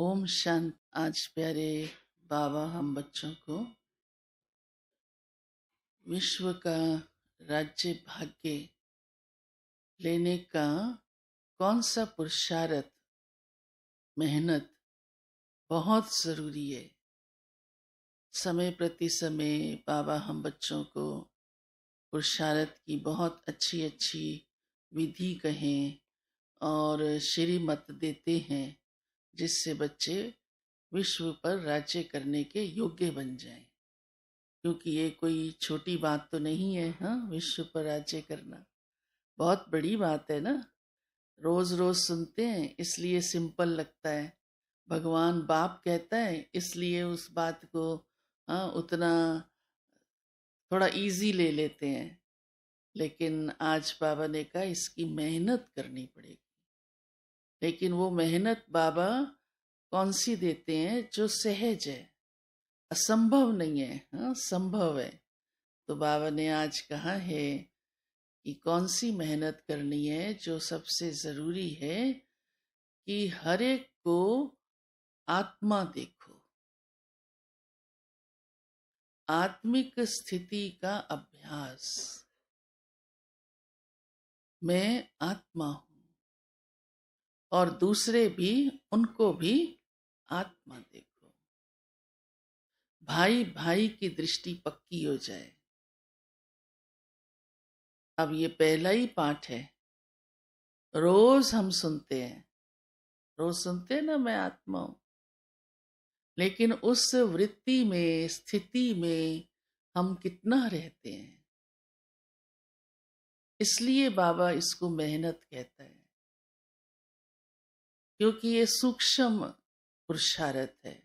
ओम शांत। आज प्यारे बाबा हम बच्चों को विश्व का राज्य भाग्य लेने का कौन सा पुरुषार्थ, मेहनत बहुत जरूरी है। समय प्रति समय बाबा हम बच्चों को पुरुषार्थ की बहुत अच्छी अच्छी विधि कहें और श्रीमत देते हैं, जिससे बच्चे विश्व पर राज्य करने के योग्य बन जाएं। क्योंकि ये कोई छोटी बात तो नहीं है। हाँ, विश्व पर राज्य करना बहुत बड़ी बात है ना। रोज रोज सुनते हैं इसलिए सिंपल लगता है। भगवान बाप कहता है इसलिए उस बात को उतना थोड़ा इजी ले लेते हैं। लेकिन आज बाबा ने कहा इसकी मेहनत करनी पड़ेगी। लेकिन वो मेहनत बाबा कौन सी देते हैं? जो सहज है, असंभव नहीं है। हाँ, संभव है। तो बाबा ने आज कहा है कि कौन सी मेहनत करनी है। जो सबसे जरूरी है कि हर एक को आत्मा देखो, आत्मिक स्थिति का अभ्यास। मैं आत्मा हूं और दूसरे भी, उनको भी आत्मा देखो। भाई भाई की दृष्टि पक्की हो जाए। अब ये पहला ही पाठ है। रोज हम सुनते हैं, रोज सुनते हैं ना, मैं आत्मा हूं। लेकिन उस वृत्ति में, स्थिति में हम कितना रहते हैं? इसलिए बाबा इसको मेहनत कहता है, क्योंकि ये सूक्ष्म पुरुषार्थ है।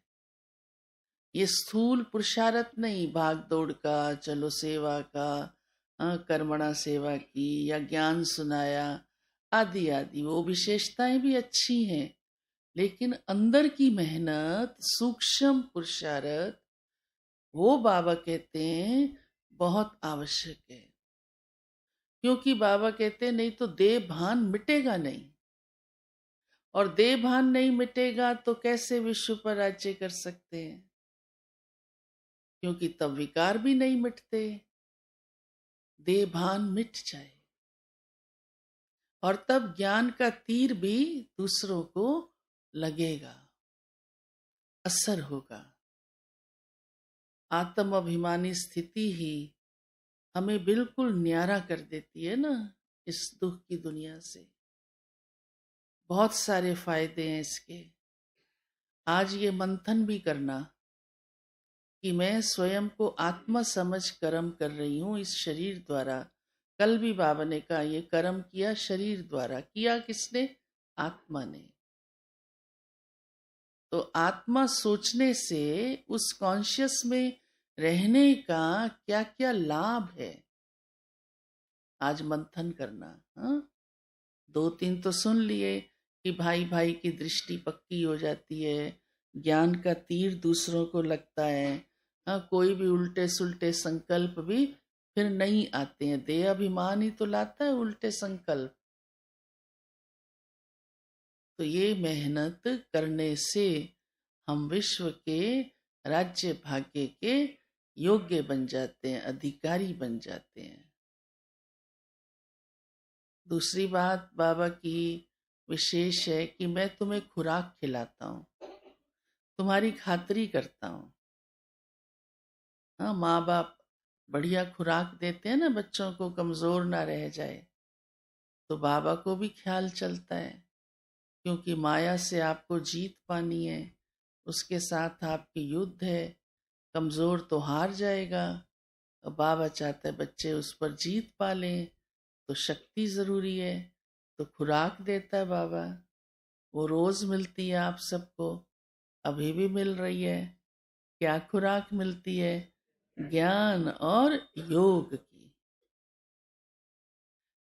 ये स्थूल पुरुषार्थ नहीं, भाग दौड़ का, चलो सेवा का, कर्मणा सेवा की या ज्ञान सुनाया आदि आदि। वो विशेषताएं भी अच्छी हैं, लेकिन अंदर की मेहनत, सूक्ष्म पुरुषार्थ, वो बाबा कहते हैं बहुत आवश्यक है। क्योंकि बाबा कहते हैं नहीं तो देह भान मिटेगा नहीं, और देह भान नहीं मिटेगा तो कैसे विश्व पर राज्य कर सकते हैं? क्योंकि तब विकार भी नहीं मिटते। देह भान मिट जाए और तब ज्ञान का तीर भी दूसरों को लगेगा, असर होगा। आत्म अभिमानी स्थिति ही हमें बिल्कुल न्यारा कर देती है ना इस दुख की दुनिया से। बहुत सारे फायदे हैं इसके। आज ये मंथन भी करना कि मैं स्वयं को आत्मा समझ कर्म कर रही हूं इस शरीर द्वारा। कल भी बाबा ने कहा ये कर्म किया शरीर द्वारा। किया किसने? आत्मा ने। तो आत्मा सोचने से उस कॉन्शियस में रहने का क्या क्या लाभ है, आज मंथन करना। हाँ, दो तीन तो सुन लिए कि भाई भाई की दृष्टि पक्की हो जाती है, ज्ञान का तीर दूसरों को लगता है। हाँ, कोई भी उल्टे सुल्टे संकल्प भी फिर नहीं आते हैं। देह अभिमान ही तो लाता है उल्टे संकल्प। तो ये मेहनत करने से हम विश्व के राज्य भाग्य के योग्य बन जाते हैं, अधिकारी बन जाते हैं। दूसरी बात बाबा की विशेष है कि मैं तुम्हें खुराक खिलाता हूँ, तुम्हारी खातिरी करता हूँ। हाँ, माँ बाप बढ़िया खुराक देते हैं ना बच्चों को, कमजोर ना रह जाए। तो बाबा को भी ख्याल चलता है, क्योंकि माया से आपको जीत पानी है, उसके साथ आपकी युद्ध है। कमजोर तो हार जाएगा, और बाबा चाहता है बच्चे उस पर जीत पा लें। तो शक्ति जरूरी है, तो खुराक देता है बाबा। वो रोज मिलती है आप सबको, अभी भी मिल रही है। क्या खुराक मिलती है? ज्ञान और योग की।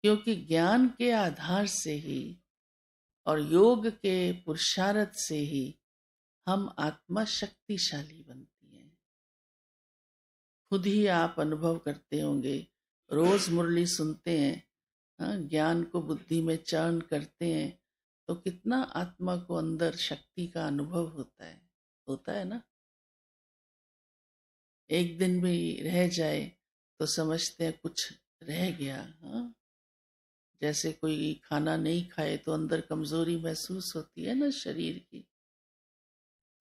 क्योंकि ज्ञान के आधार से ही और योग के पुरुषार्थ से ही हम आत्मा शक्तिशाली बनती है। खुद ही आप अनुभव करते होंगे, रोज मुरली सुनते हैं, हाँ, ज्ञान को बुद्धि में चरण करते हैं, तो कितना आत्मा को अंदर शक्ति का अनुभव होता है ना। एक दिन भी रह जाए तो समझते हैं कुछ रह गया। हाँ, जैसे कोई खाना नहीं खाए तो अंदर कमजोरी महसूस होती है ना शरीर की।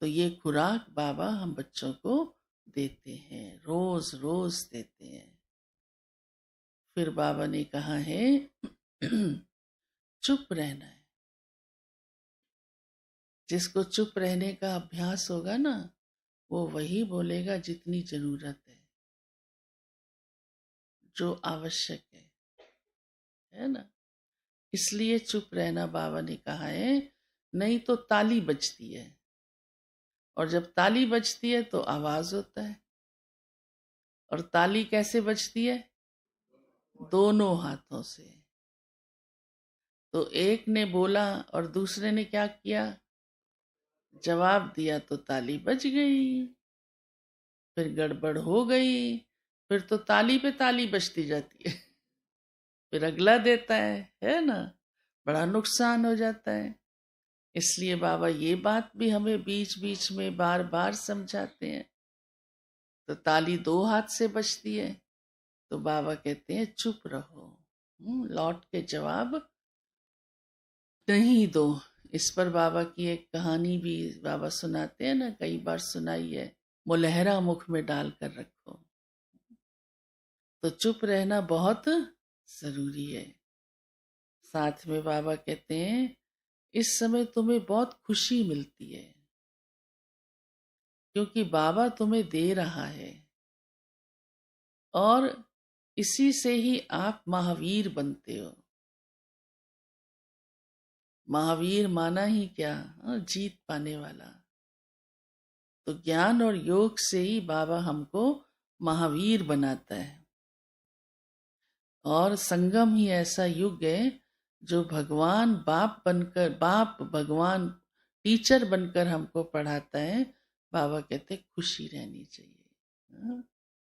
तो ये खुराक बाबा हम बच्चों को देते हैं, रोज रोज देते हैं। फिर बाबा ने कहा है चुप रहना है। जिसको चुप रहने का अभ्यास होगा ना, वो वही बोलेगा जितनी जरूरत है, जो आवश्यक है ना। इसलिए चुप रहना बाबा ने कहा है, नहीं तो ताली बजती है, और जब ताली बजती है तो आवाज होता है। और ताली कैसे बजती है? दोनों हाथों से। तो एक ने बोला और दूसरे ने क्या किया? जवाब दिया, तो ताली बज गई। फिर गड़बड़ हो गई, फिर तो ताली पे ताली बजती जाती है। फिर अगला देता है ना, बड़ा नुकसान हो जाता है। इसलिए बाबा ये बात भी हमें बीच बीच में बार बार समझाते हैं। तो ताली दो हाथ से बजती है, तो बाबा कहते हैं चुप रहो, लौट के जवाब नहीं दो। इस पर बाबा की एक कहानी भी बाबा सुनाते हैं ना, कई बार सुनाई है, मुलहरा मुख में डाल कर रखो। तो चुप रहना बहुत जरूरी है। साथ में बाबा कहते हैं इस समय तुम्हें बहुत खुशी मिलती है, क्योंकि बाबा तुम्हें दे रहा है, और इसी से ही आप महावीर बनते हो। महावीर माना ही क्या? जीत पाने वाला। तो ज्ञान और योग से ही बाबा हमको महावीर बनाता है। और संगम ही ऐसा युग है जो भगवान बाप भगवान टीचर बनकर हमको पढ़ाता है। बाबा कहते खुशी रहनी चाहिए।